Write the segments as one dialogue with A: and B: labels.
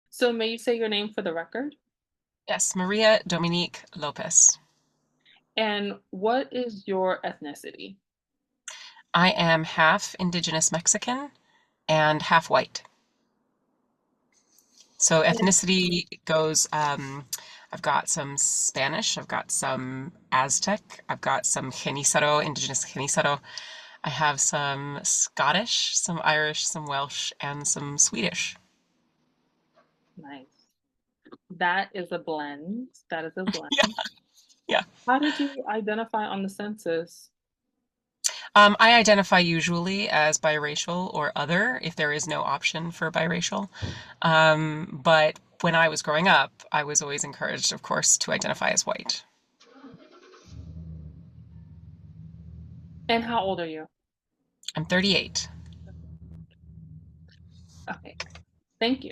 A: So may you say your name for the record?
B: Yes, Maria Dominique Lopez.
A: And what is your ethnicity?
B: I am half indigenous Mexican and half white. So
A: And
B: ethnicity goes, I've got some Spanish, I've got some Aztec, I've got some Genízaro, indigenous Genízaro. I have some Scottish, some Irish, some Welsh, and some Swedish.
A: nice. That is a blend. That is a
B: Yeah,
A: blend.
B: yeah.
A: How did you identify on the census?
B: I identify usually as biracial or other if there is no option for biracial. But when I was growing up, I was always encouraged, of course, to identify as white.
A: And how old are you?
B: I'm 38.
A: Okay, thank you.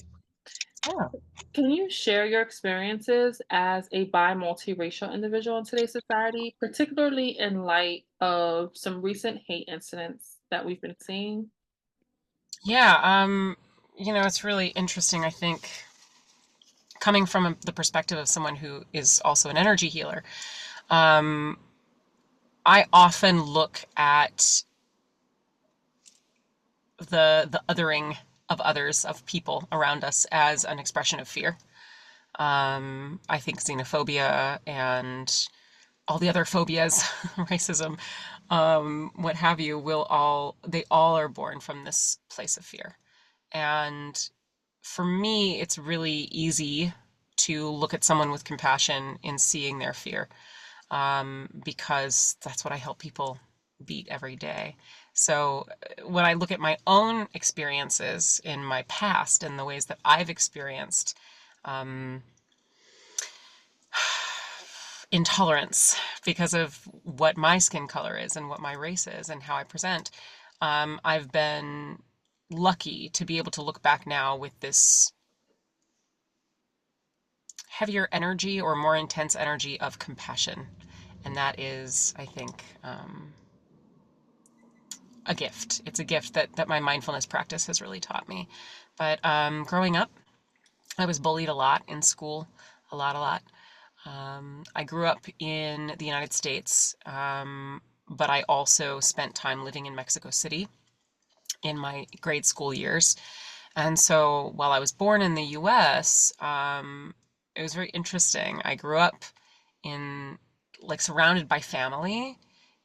B: Yeah.
A: Can you share your experiences as a multiracial individual in today's society, particularly in light of some recent hate incidents that we've been seeing?
B: Yeah, it's really interesting, I think, coming from the perspective of someone who is also an energy healer. Um, I often look at the othering of others, of people around us, as an expression of fear. I think xenophobia and all the other phobias, racism, what have you, they all are born from this place of fear. And for me, it's really easy to look at someone with compassion in seeing their fear, because that's what I help people beat every day. So when I look at my own experiences in my past and the ways that I've experienced um, intolerance because of what my skin color is and what my race is and how I present, I've been lucky to be able to look back now with this heavier energy or more intense energy of compassion. And that is, I think, a gift. It's a gift that my mindfulness practice has really taught me. But growing up, I was bullied a lot in school, a lot, a lot. I grew up in the United States, but I also spent time living in Mexico City in my grade school years. And so while I was born in the US, it was very interesting. I grew up in, like, surrounded by family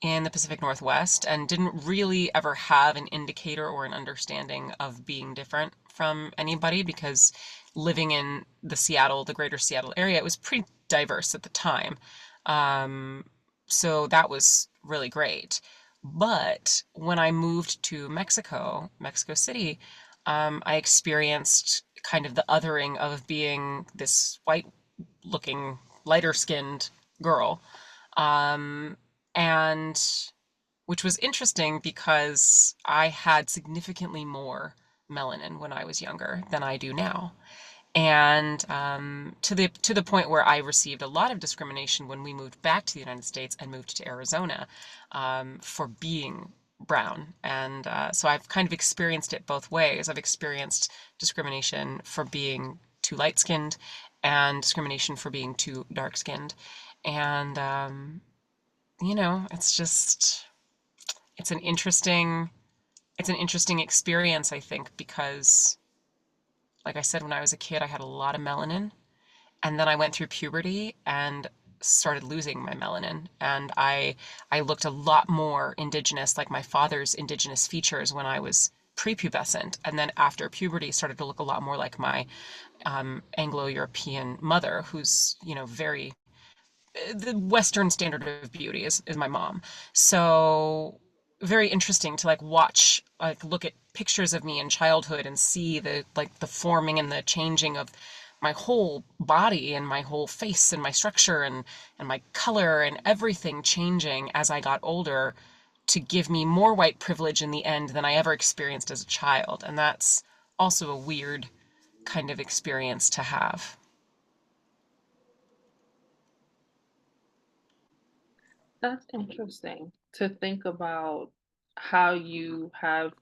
B: in the Pacific Northwest and didn't really ever have an indicator or an understanding of being different from anybody because living in the greater Seattle area, it was pretty diverse at the time. Um, so that was really great. But when I moved to Mexico City, I experienced kind of the othering of being this white looking, lighter skinned girl. Um, and which was interesting because I had significantly more melanin when I was younger than I do now. And to the point where I received a lot of discrimination when we moved back to the United States and moved to Arizona, for being brown. And so I've kind of experienced it both ways. I've experienced discrimination for being too light skinned and discrimination for being too dark skinned. And it's just it's an interesting it's an interesting experience, I think, because like I said, when I was a kid, I had a lot of melanin. And then I went through puberty and started losing my melanin. And I looked a lot more indigenous, like my father's indigenous features when I was prepubescent. And then after puberty, started to look a lot more like my Anglo-European mother, who's, very the Western standard of beauty is my mom. So very interesting to like watch, like look at pictures of me in childhood and see the forming and the changing of my whole body and my whole face and my structure and my color and everything changing as I got older to give me more white privilege in the end than I ever experienced as a child. And that's also a weird kind of experience to have.
A: That's interesting to think about how you have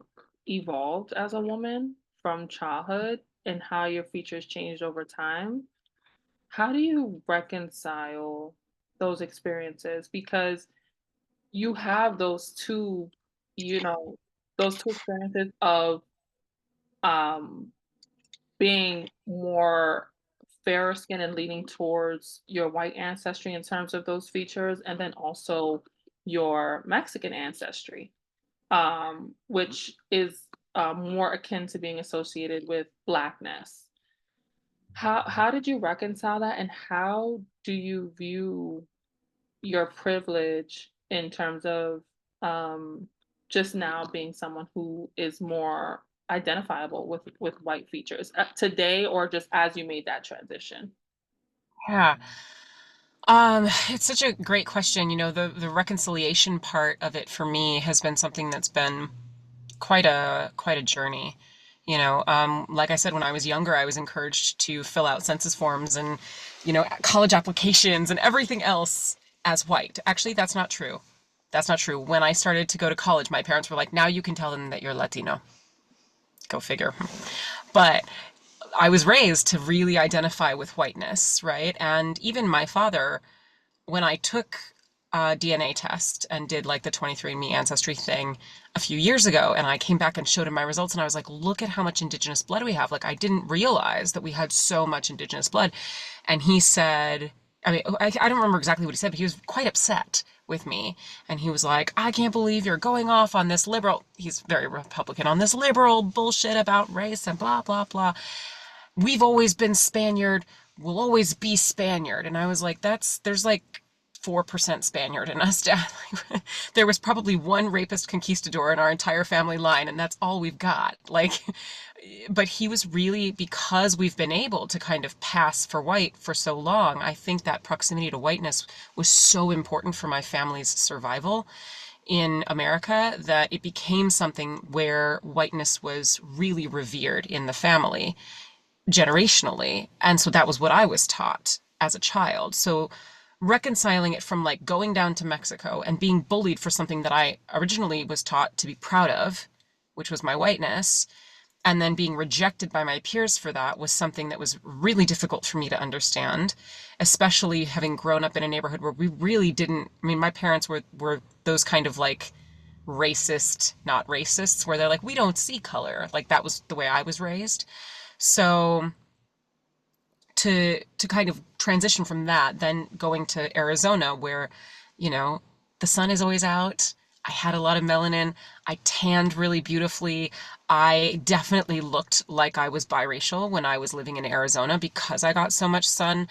A: evolved as a woman from childhood. and how your features changed over time. How do you reconcile those experiences? Because you have those two, you know, those two experiences of um being more fairer skin and leaning towards your white ancestry in terms of those features, and then also your Mexican ancestry, which is more akin to being associated with blackness. How did you reconcile that, and how do you view your privilege in terms of um, just now being someone who is more identifiable with white features today, or just as you made that transition?
B: Yeah. It's such a great question. You know, the reconciliation part of it for me has been something that's been quite a journey. You know, like I said, when I was younger, I was encouraged to fill out census forms and, college applications and everything else as white. Actually, that's not true. That's not true. When I started to go to college, my parents were like, now you can tell them that you're Latino. Go figure. But I was raised to really identify with whiteness, right? And even my father, when I took a DNA test and did like the 23andMe ancestry thing a few years ago, and I came back and showed him my results, and I was like, look at how much indigenous blood we have. Like, I didn't realize that we had so much indigenous blood. And he said, I mean, I don't remember exactly what he said, but he was quite upset with me. And he was like, I can't believe you're going off on this liberal, he's very Republican, on this liberal bullshit about race and blah, blah, blah. We've always been Spaniard, we'll always be Spaniard. And I was like, there's like 4% Spaniard in us, Dad. There was probably one rapist conquistador in our entire family line, and that's all we've got. Like, but he was really, because we've been able to kind of pass for white for so long, I think that proximity to whiteness was so important for my family's survival in America that it became something where whiteness was really revered in the family generationally. And so that was what I was taught as a child. So reconciling it from like going down to Mexico and being bullied for something that I originally was taught to be proud of, which was my whiteness, and then being rejected by my peers for that was something that was really difficult for me to understand, especially having grown up in a neighborhood where we really didn't, I mean, my parents were those kind of like racist, not racists, where they're like, we don't see color. Like that was the way I was raised. So to kind of transition from that, then going to Arizona where, you know, the sun is always out. I had a lot of melanin. I tanned really beautifully. I definitely looked like I was biracial when I was living in Arizona because I got so much sun.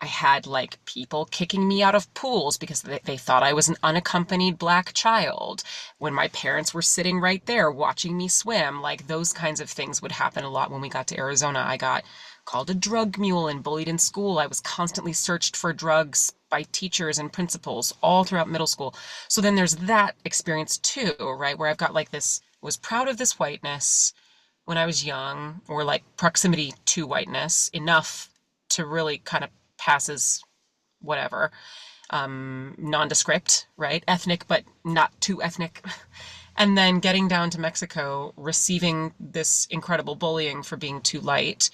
B: I had like people kicking me out of pools because they thought I was an unaccompanied black child when my parents were sitting right there watching me swim. Like those kinds of things would happen a lot when we got to Arizona. I got called a drug mule and bullied in school. I was constantly searched for drugs by teachers and principals all throughout middle school. So then there's that experience too, right? Where I've got like this, was proud of this whiteness when I was young, or like proximity to whiteness enough to really kind of pass as whatever, nondescript, right? Ethnic, but not too ethnic. And then getting down to Mexico, receiving this incredible bullying for being too light,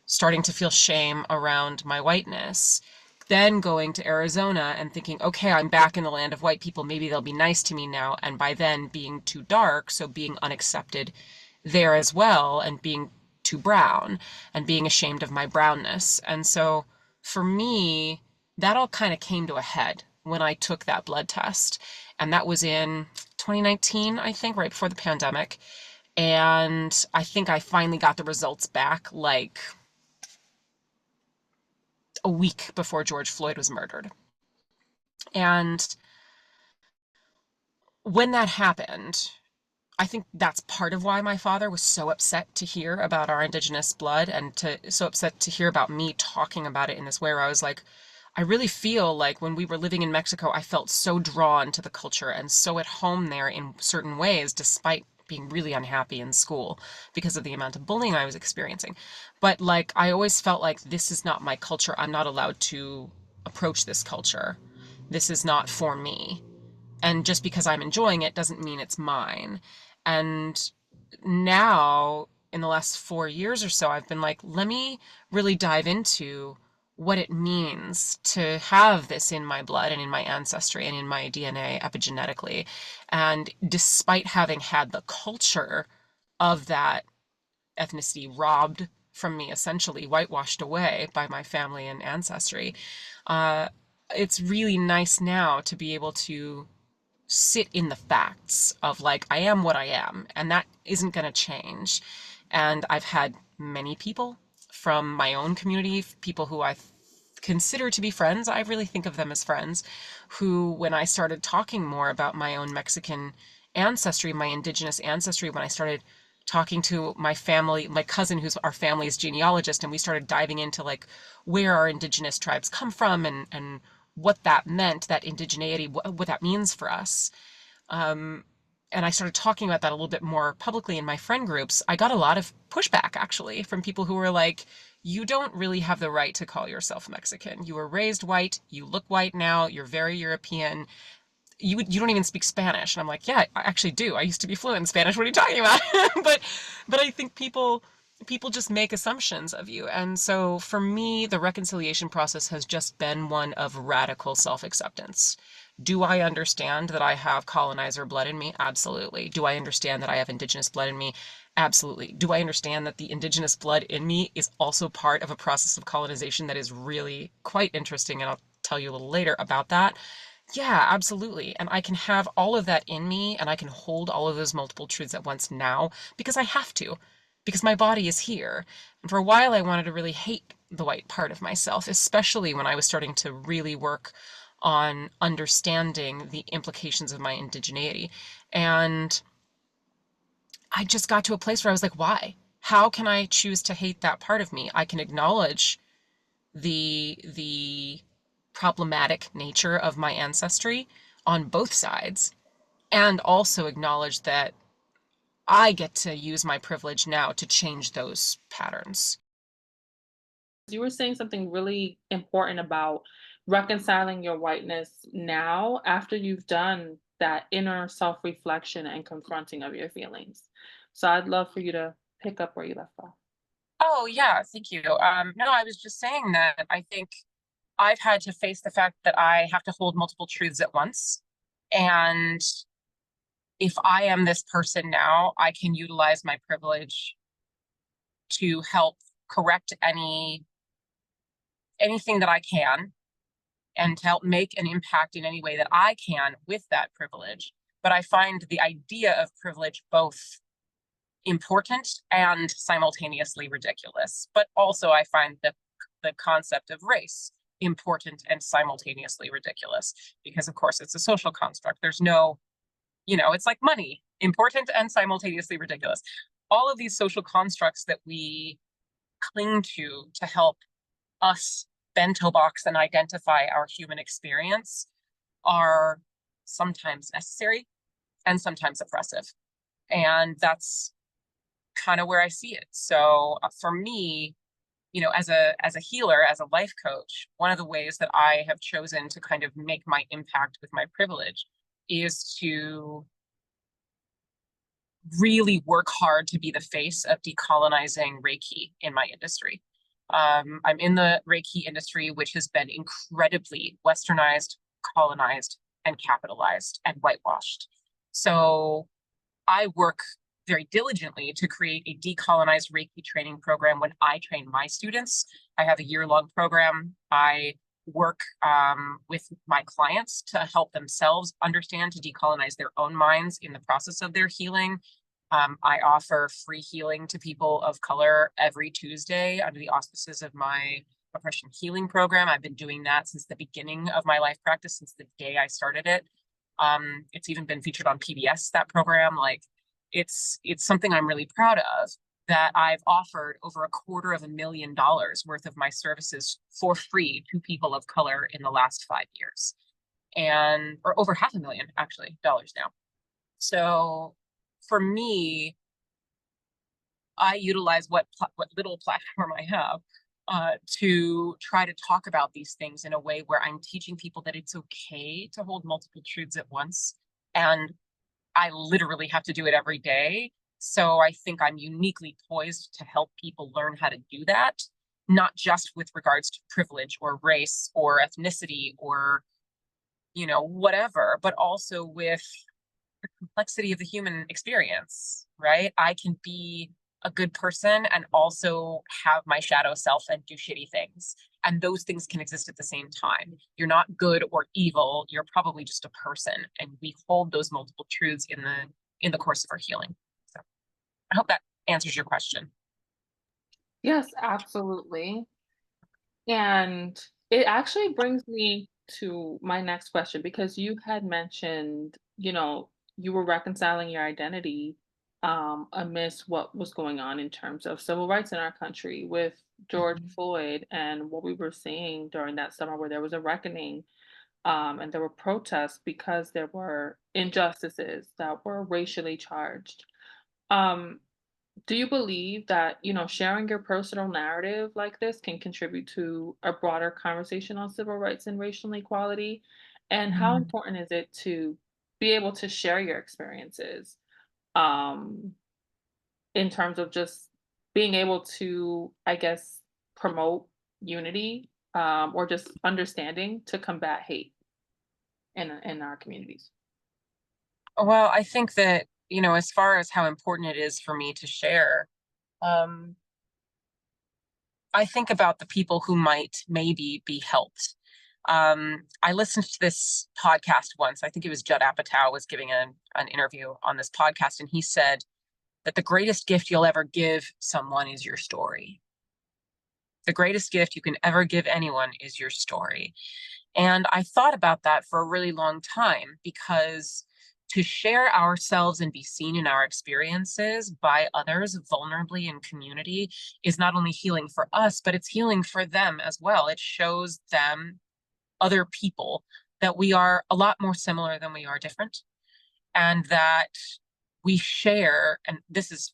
B: starting to feel shame around my whiteness, then going to Arizona and thinking, okay, I'm back in the land of white people. Maybe they'll be nice to me now. And by then being too dark, so being unaccepted there as well, and being too brown and being ashamed of my brownness. And so for me, that all kind of came to a head when I took that blood test. And that was in 2019, I think, right before the pandemic. And I think I finally got the results back like a week before George Floyd was murdered. And when that happened, I think that's part of why my father was so upset to hear about our indigenous blood and so upset to hear about me talking about it in this way where I was like, I really feel like when we were living in Mexico, I felt so drawn to the culture and so at home there in certain ways, despite being really unhappy in school because of the amount of bullying I was experiencing. But like, I always felt like this is not my culture. I'm not allowed to approach this culture. This is not for me. And just because I'm enjoying it doesn't mean it's mine. And now in the last 4 years or so, I've been like, let me really dive into what it means to have this in my blood and in my ancestry and in my DNA epigenetically. And despite having had the culture of that ethnicity robbed from me, essentially whitewashed away by my family and ancestry, uh, it's really nice now to be able to sit in the facts of like, I am what I am, and that isn't going to change. And I've had many people from my own community, people who I consider to be friends, I really think of them as friends, who, when I started talking more about my own Mexican ancestry, my indigenous ancestry, when I started talking to my family, my cousin who's our family's genealogist, and we started diving into like where our indigenous tribes come from and what that meant, that indigeneity, what that means for us. Um, and I started talking about that a little bit more publicly in my friend groups. I got a lot of pushback actually from people who were like, you don't really have the right to call yourself Mexican. You were raised white, you look white now, you're very European. You don't even speak Spanish. And I'm like, yeah, I actually do. I used to be fluent in Spanish. What are you talking about? but I think people just make assumptions of you. And so for me, the reconciliation process has just been one of radical self-acceptance. Do I understand that I have colonizer blood in me? Absolutely. Do I understand that I have indigenous blood in me? Absolutely. Do I understand that the indigenous blood in me is also part of a process of colonization that is really quite interesting? And I'll tell you a little later about that. Yeah, absolutely. And I can have all of that in me and I can hold all of those multiple truths at once now because I have to, because my body is here. And for a while, I wanted to really hate the white part of myself, especially when I was starting to really work on understanding the implications of my indigeneity. And I just got to a place where I was like, why? How can I choose to hate that part of me? I can acknowledge the problematic nature of my ancestry on both sides and also acknowledge that I get to use my privilege now to change those patterns.
A: You were saying something really important about reconciling your whiteness now after you've done that inner self-reflection and confronting of your feelings. So I'd love for you to pick up where you left off.
B: Oh, yeah, thank you. No, I was just saying that I think I've had to face the fact that I have to hold multiple truths at once. And if I am this person now, I can utilize my privilege to help correct anything that I can and to help make an impact in any way that I can with that privilege. But I find the idea of privilege both important and simultaneously ridiculous. But also I find the concept of race important and simultaneously ridiculous because of course it's a social construct. There's no, it's like money, important and simultaneously ridiculous. All of these social constructs that we cling to help us bento box and identify our human experience are sometimes necessary and sometimes oppressive. And that's kind of where I see it. So for me, as a healer, as a life coach, one of the ways that I have chosen to kind of make my impact with my privilege is to really work hard to be the face of decolonizing Reiki in my industry. I'm in the Reiki industry, which has been incredibly westernized, colonized, and capitalized and whitewashed. So I work very diligently to create a decolonized Reiki training program when I train my students. I have a year-long program. I work with my clients to help themselves understand to decolonize their own minds in the process of their healing. I offer free healing to people of color every Tuesday under the auspices of my oppression healing program. I've been doing that since the beginning of my life practice, since the day I started it. It's even been featured on PBS, that program. Like it's something I'm really proud of, that I've offered over $250,000 worth of my services for free to people of color in the last 5 years, and or over half a million actually dollars now. So for me, I utilize what little platform I have to try to talk about these things in a way where I'm teaching people that it's okay to hold multiple truths at once. And I literally have to do it every day So I think I'm uniquely poised to help people learn how to do that, not just with regards to privilege or race or ethnicity or, whatever, but also with complexity of the human experience, right? I can be a good person and also have my shadow self and do shitty things. And those things can exist at the same time. You're not good or evil, you're probably just a person. And we hold those multiple truths in the course of our healing. So I hope that answers your question.
A: Yes, absolutely. And it actually brings me to my next question because you had mentioned, you were reconciling your identity amidst what was going on in terms of civil rights in our country with George
B: Mhm.
A: Floyd and what we were seeing during that summer where there was a reckoning and there were protests because there were injustices that were racially charged. Um, do you believe that, sharing your personal narrative like this can contribute to a broader conversation on civil rights and racial equality? And how
B: Mm.
A: important is it to be able to share your experiences um, in terms of just being able to, I guess, promote unity or just understanding to combat hate in our communities?
B: Well, I think that, as far as how important it is for me to share, um, I think about the people who might maybe be helped. I listened to this podcast once. I think it was Judd Apatow was giving an interview on this podcast, and he said that the greatest gift you'll ever give someone is your story. The greatest gift you can ever give anyone is your story. And I thought about that for a really long time because to share ourselves and be seen in our experiences by others vulnerably in community is not only healing for us, but it's healing for them as well. It shows them, other people, that we are a lot more similar than we are different, and that we share, and this is,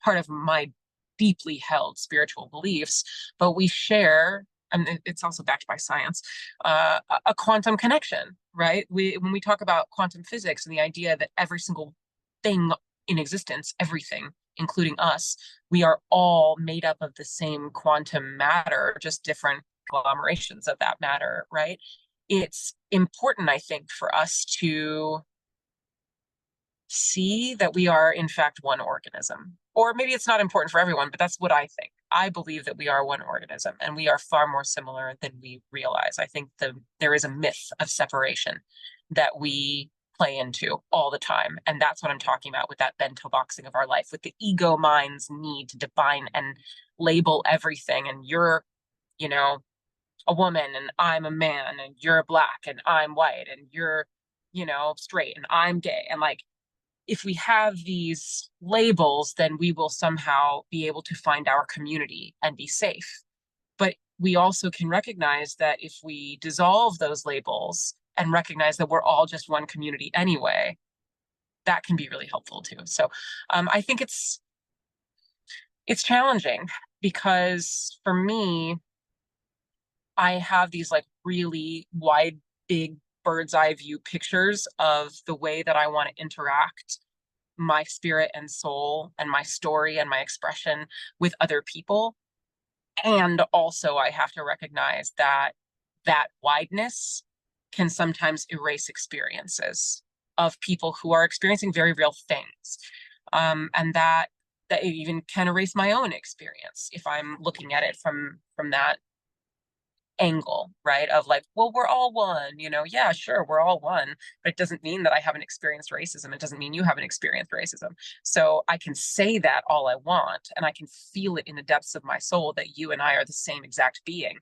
B: part of my deeply held spiritual beliefs, but we share, and it's also backed by science, a quantum connection, right? When we talk about quantum physics and the idea that every single thing in existence, everything, including us, we are all made up of the same quantum matter, just different agglomerations of that matter, right? It's important, I think, for us to see that we are in fact one organism. Or maybe it's not important for everyone, but that's what I think. I believe that we are one organism and we are far more similar than we realize. I think there is a myth of separation that we play into all the time. And that's what I'm talking about with that bento boxing of our life, with the ego mind's need to define and label everything. And you're, you know, a woman and I'm a man and you're black and I'm white and you're, straight and I'm gay. And like, if we have these labels, then we will somehow be able to find our community and be safe. But we also can recognize that if we dissolve those labels and recognize that we're all just one community anyway, that can be really helpful too. So I think it's challenging because for me, I have these like really wide, big bird's eye view pictures of the way that I want to interact my spirit and soul and my story and my expression with other people. And also, I have to recognize that that wideness can sometimes erase experiences of people who are experiencing very real things. And that even can erase my own experience if I'm looking at it from that angle, right? Of like, well, we're all one, yeah, sure, we're all one, but it doesn't mean that I haven't experienced racism. It doesn't mean you haven't experienced racism. So I can say that all I want, and I can feel it in the depths of my soul that you and I are the same exact being,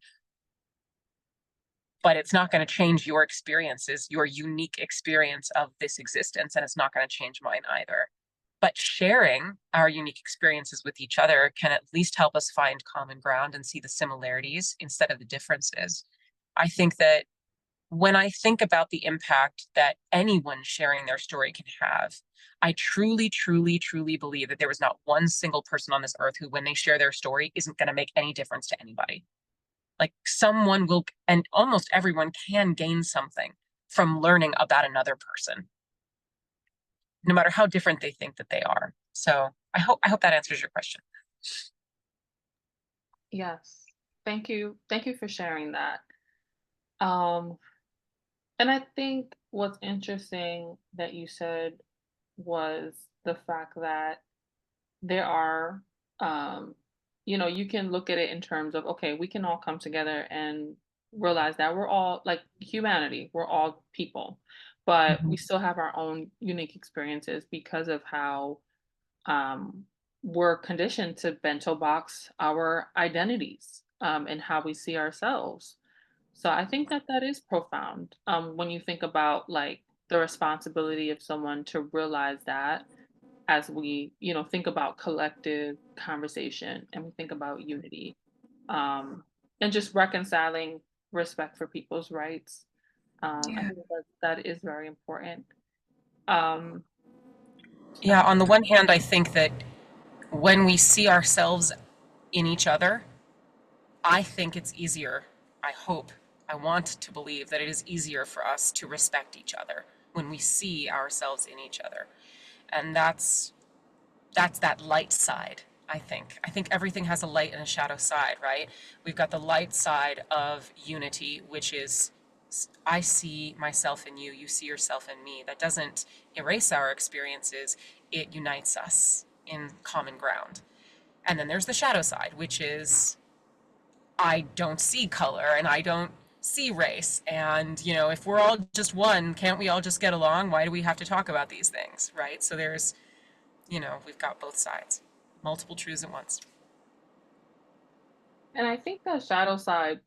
B: but it's not going to change your experiences, your unique experience of this existence, and it's not going to change mine either. But sharing our unique experiences with each other can at least help us find common ground and see the similarities instead of the differences. I think that when I think about the impact that anyone sharing their story can have, I truly, truly, truly believe that there is not one single person on this earth who, when they share their story, isn't going to make any difference to anybody. Like someone will, and almost everyone can gain something from learning about another person, no matter how different they think that they are. So I hope that answers your question.
A: Yes. Thank you. Thank you for sharing that. Um, and I think what's interesting that you said was the fact that there are, um, you can look at it in terms of, okay, we can all come together and realize that we're all like humanity, we're all people, but we
B: Mhm.
A: still have our own unique experiences because of how um, we're conditioned to bento box our identities and how we see ourselves. So I think that that is profound when you think about like the responsibility of someone to realize that as we, think about collective conversation and we think about unity um, and just reconciling respect for people's rights. I
B: Yeah.
A: think that that is very important. Um,
B: Yeah, on the one hand, I think that when we see ourselves in each other, I think it's easier. I hope, I want to believe that it is easier for us to respect each other when we see ourselves in each other. And that's that light side, I think. I think everything has a light and a shadow side, right? We've got the light side of unity, which is I see myself in you, you see yourself in me. That doesn't erase our experiences, it unites us in common ground. And then there's the shadow side, which is I don't see color and I don't see race. And, if we're all just one, can't we all just get along? Why do we have to talk about these things, right? So we've got both sides, multiple truths at once.
A: and I think the shadow side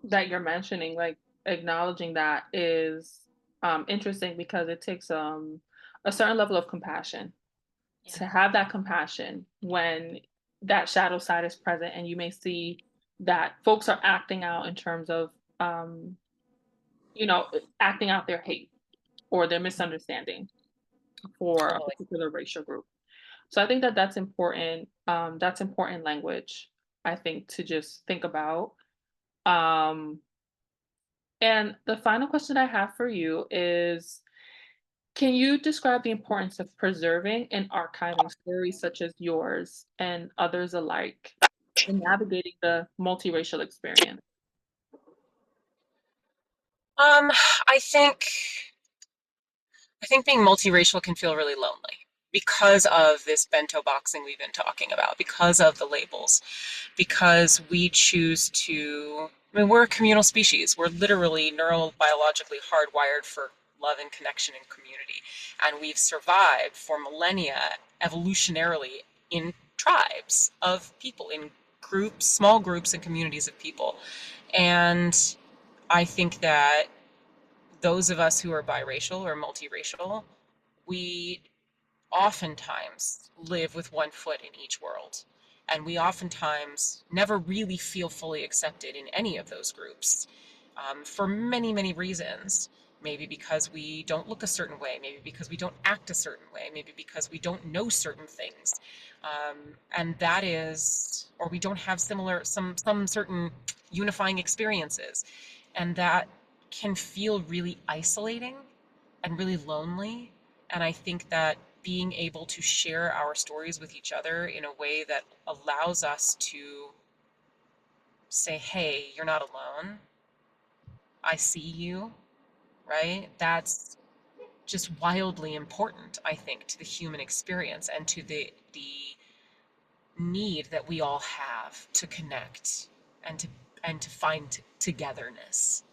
A: that you're mentioning, like acknowledging that is interesting because it takes a certain level of compassion
B: Yeah.
A: to have that compassion when that shadow side is present and you may see that folks are acting out in terms of um, acting out their hate or their misunderstanding for a
B: Totally.
A: particular racial group. So I think that that's important. That's important language, I think, to just think about. Um, and the final question I have for you is, can you describe the importance of preserving and archiving stories such as yours and others alike in navigating the multiracial experience?
B: Um, I think I think being multiracial can feel really lonely because of this bento boxing we've been talking about, because of the labels, because we choose to. I mean, we're a communal species. We're literally neurobiologically hardwired for love and connection and community. And we've survived for millennia evolutionarily in tribes of people, in groups, small groups and communities of people. And I think that those of us who are biracial or multiracial, we oftentimes live with one foot in each world. And we oftentimes never really feel fully accepted in any of those groups for many, many reasons. Maybe because we don't look a certain way, maybe because we don't act a certain way, maybe because we don't know certain things. And that is, or we don't have some certain unifying experiences. And that can feel really isolating and really lonely. And I think that being able to share our stories with each other in a way that allows us to say, hey, you're not alone. I see you, right? That's just wildly important, I think, to the human experience and to the need that we all have to connect and to find togetherness.